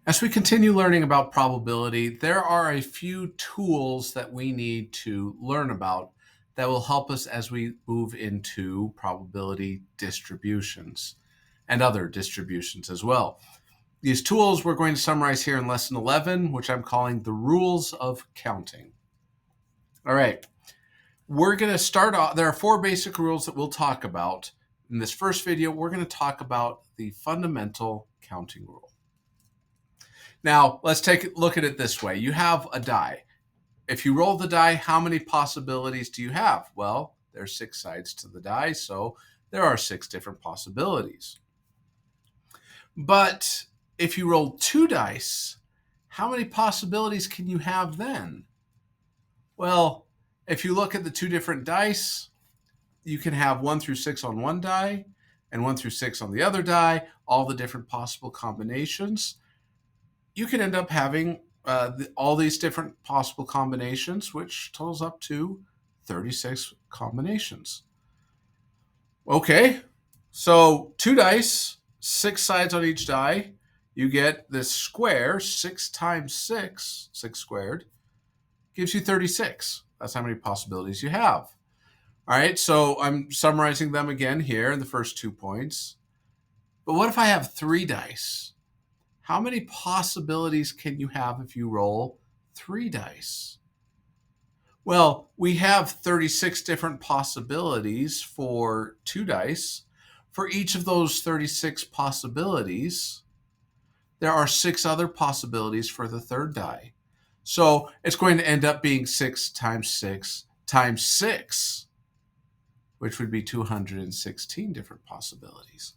As we continue learning about probability, there are a few tools that we need to learn about that will help us as we move into probability distributions and other distributions as well. These tools we're going to summarize here in lesson 11, which I'm calling the rules of counting. All right, we're going to start off. There are four basic rules that we'll talk about. In this first video, we're going to talk about the fundamental counting rule. Now, let's take a look at it this way. You have a die. If you roll the die, how many possibilities do you have? Well, there's 6 sides to the die, so there are 6 different possibilities. But if you roll 2 dice, how many possibilities can you have then? Well, if you look at the 2 different dice, you can have 1 through 6 on one die and 1 through 6 on the other die, all the different possible combinations. You can end up having all these different possible combinations, which totals up to 36 combinations. Okay, so 2 dice, 6 sides on each die. You get this square, 6 times 6, 6 squared, gives you 36. That's how many possibilities you have. All right, so I'm summarizing them again here in the first 2 points. But what if I have 3 dice? How many possibilities can you have if you roll 3 dice? Well, we have 36 different possibilities for 2 dice. For each of those 36 possibilities, there are 6 other possibilities for the third die. So it's going to end up being 6 times 6 times 6, which would be 216 different possibilities.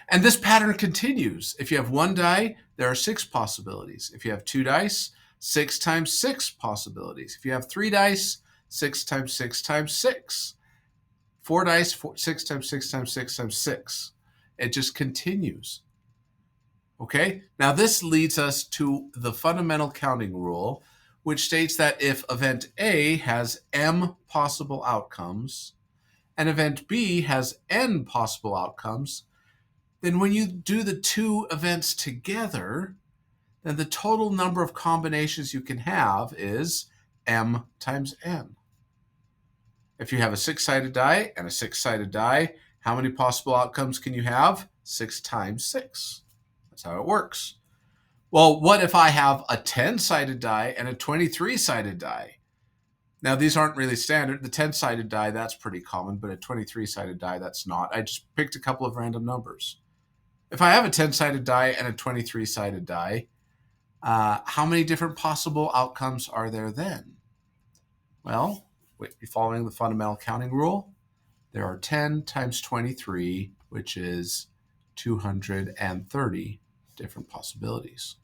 And this pattern continues. If you have 1 die, there are 6 possibilities. If you have 2 dice, 6 times 6 possibilities. If you have 3 dice, 6 times 6 times 6. 4 dice, 6 times 6 times 6 times 6. It just continues. Okay, now this leads us to the fundamental counting rule, which states that if event A has m possible outcomes and event B has n possible outcomes, then when you do the 2 events together, then the total number of combinations you can have is m times n. If you have a 6-sided die and a 6-sided die, how many possible outcomes can you have? 6 times 6. That's how it works. Well, what if I have a 10-sided die and a 23-sided die? Now, these aren't really standard. The 10-sided die, that's pretty common, but a 23-sided die, that's not. I just picked a couple of random numbers. If I have a 10-sided die and a 23-sided die, how many different possible outcomes are there then? Well, following the fundamental counting rule, there are 10 times 23, which is 230 different possibilities.